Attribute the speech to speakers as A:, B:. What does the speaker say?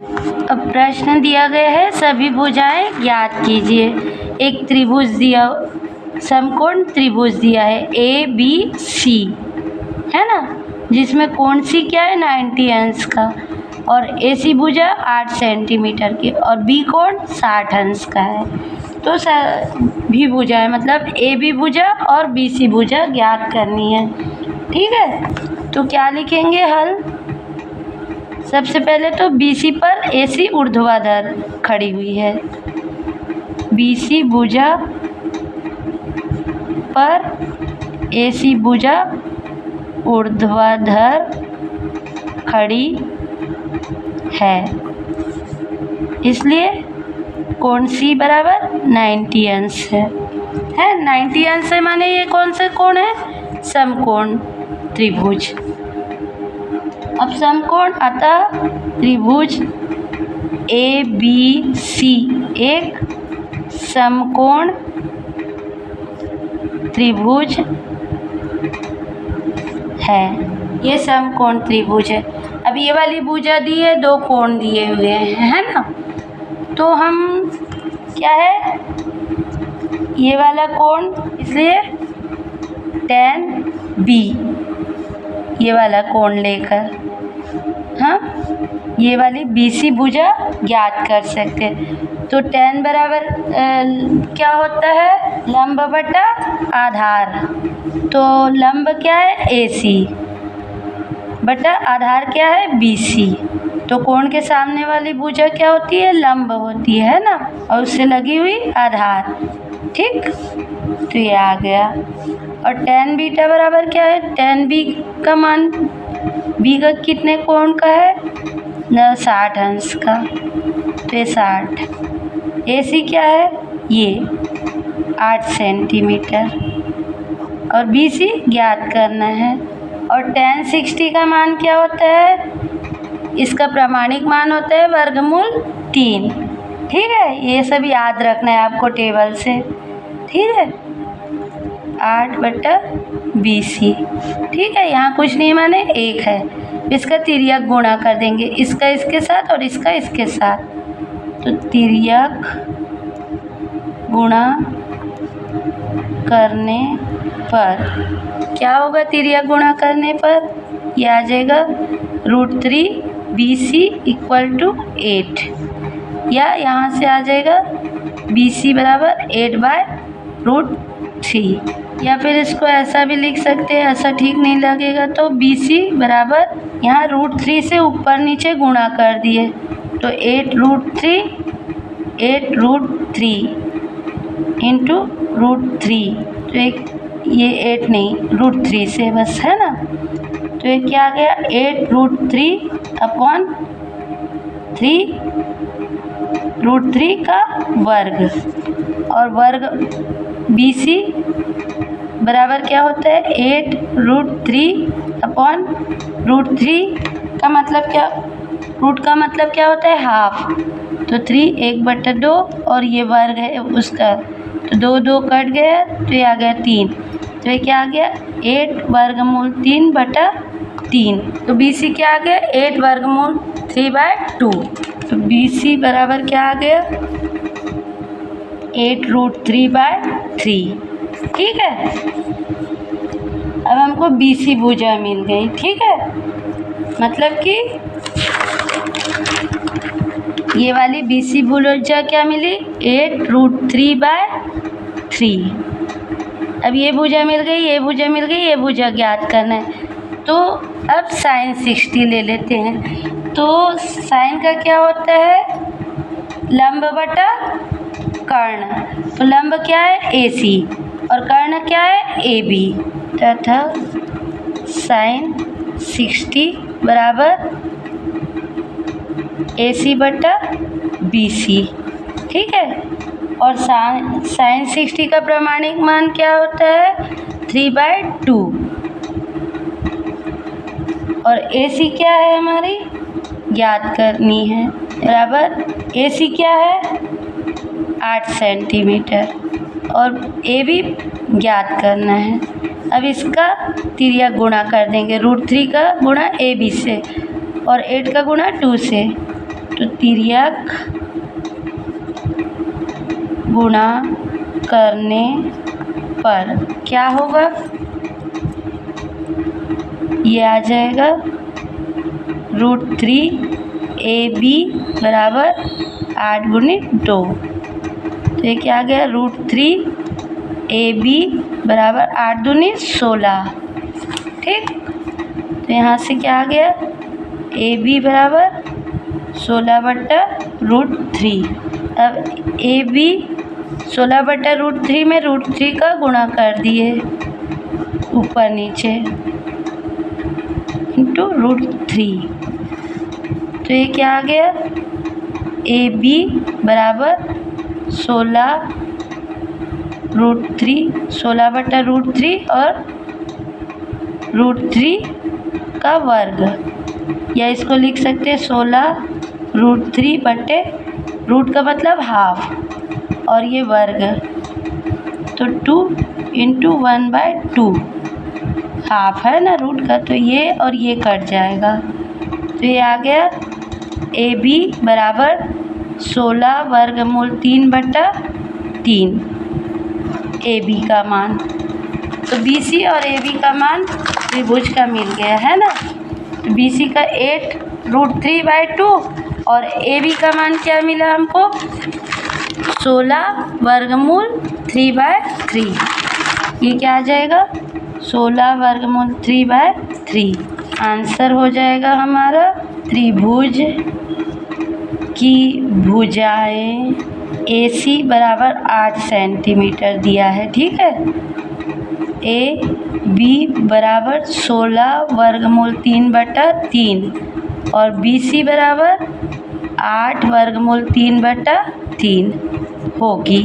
A: अब प्रश्न दिया गया है, सभी भुजाएं ज्ञात कीजिए। एक त्रिभुज दिया, समकोण त्रिभुज दिया है ए बी सी, है ना, जिसमें कोण सी क्या है 90 अंश का, और ए सी भुजा 8 सेंटीमीटर की और बी कोण 60 अंश का है। तो सभी भुजाएं मतलब ए बी भुजा और बी सी भुजा ज्ञात करनी है। ठीक है, तो क्या लिखेंगे हल। सबसे पहले तो BC पर AC ऊर्ध्वाधर खड़ी हुई है, BC भुजा पर AC भुजा ऊर्ध्वाधर खड़ी है, इसलिए कोण C बराबर 90 अंश है। 90 अंश है माने ये कौन सा कोण है, समकोण त्रिभुज। अब समकोण अतः त्रिभुज ABC एक समकोण त्रिभुज है, ये समकोण त्रिभुज है। अब ये वाली भुजा दी है, दो कोण दिए हुए हैं, है ना, तो हम क्या है ये वाला कोण, इसलिए tan B ये वाला कोण लेकर हम ये वाली BC भुजा ज्ञात कर सकते हैं। तो tan बराबर क्या होता है, लंब बटा आधार। तो लंब क्या है AC बटा आधार क्या है BC। तो कोण के सामने वाली भुजा क्या होती है, लंब होती है ना, और उससे लगी हुई आधार। ठीक, तो ये आ गया। और tan बीटा बराबर क्या है, tan B का मान B का कितने कोण का है न 60 अंश का, तो ये 60। AC क्या है, ये 8 सेंटीमीटर और BC ज्ञात करना है। और tan 60 का मान क्या होता है, इसका प्रमाणिक मान होता है वर्गमूल 3। ठीक है, ये सब याद रखना है आपको टेबल से। ठीक है, 8/BC। ठीक है, यहाँ कुछ नहीं माने 1 है, इसका तिर्यक गुणा कर देंगे, इसका इसके साथ और इसका इसके साथ। तो तिर्यक गुणा करने पर क्या होगा, तिर्यक गुणा करने पर ये आ जाएगा √3BC = 8, या यहाँ से आ जाएगा BC बराबर 8/√3, या फिर इसको ऐसा भी लिख सकते हैं, ऐसा ठीक नहीं लगेगा तो BC बराबर यहाँ √3 से ऊपर नीचे गुणा कर दिए, तो 8√3 इंटू √3, तो एक ये 8 नहीं √3 से बस, है ना, तो ये क्या आ गया 8√3/3 √3 का वर्ग, और वर्ग BC बराबर क्या होता है 8√3/√3 का मतलब क्या, रूट का मतलब क्या होता है हाफ, तो 3 1/2 और ये वर्ग है उसका, तो 2 2 कट गया, तो ये आ गया 3, तो ये क्या आ गया 8 वर्गमूल 3/3। तो BC क्या आ गया 8 वर्गमूल 3/2, तो BC बराबर क्या आ गया 8√3/3। ठीक है, अब हमको BC भुजा मिल गई। ठीक है, मतलब कि ये वाली BC भुजा क्या मिली 8√3/3। अब ये भुजा मिल गई, ये भुजा मिल गई, ये भुजा ज्ञात करना है। तो अब sin 60 ले लेते हैं। तो sin का क्या होता है, लंब बटा कर्ण। तो लंब क्या है AC और कर्ण क्या है AB, तथा sin 60 बराबर AC/BC। ठीक है, और sin 60 का प्रमाणिक मान क्या होता है 3/2, और AC क्या है हमारी ज्ञात करनी है, बराबर AC क्या है 8 सेंटीमीटर और AB ज्ञात करना है। अब इसका तिर्यक गुणा कर देंगे, √3 का गुणा AB से और 8 का गुणा 2 से, तो तो तिर्यक गुणा करने पर क्या होगा, ये आ जाएगा √3 AB बराबर 8 गुणित 2। तो ये क्या आ गया, √3 AB बराबर 8 दूनी 16। ठीक, तो यहाँ से क्या आ गया, AB बराबर 16/√3। अब AB 16/√3 में √3 का गुणा कर दिए ऊपर नीचे इंटू √3। तो ये क्या आ गया, AB बराबर 16√3 और √3 का वर्ग, या इसको लिख सकते हैं 16√3 बटे रूट का मतलब हाफ और ये वर्ग, तो 2 × 1/2 हाफ है ना रूट का, तो ये और ये कट जाएगा। तो ये आ गया AB बराबर 16 वर्गमूल 3/3 AB का मान। तो BC और AB का मान त्रिभुज का मिल गया है ना। तो BC का 8√3/2 और AB का मान क्या मिला हमको, 16 वर्गमूल 3/3। ये क्या आ जाएगा, 16 वर्गमूल 3/3। आंसर हो जाएगा हमारा, त्रिभुज की भुजाएं AC बराबर 8 सेंटीमीटर दिया है। ठीक है, AB बराबर 16 वर्गमूल 3/3 और BC बराबर 8 वर्गमूल 3/3 होगी।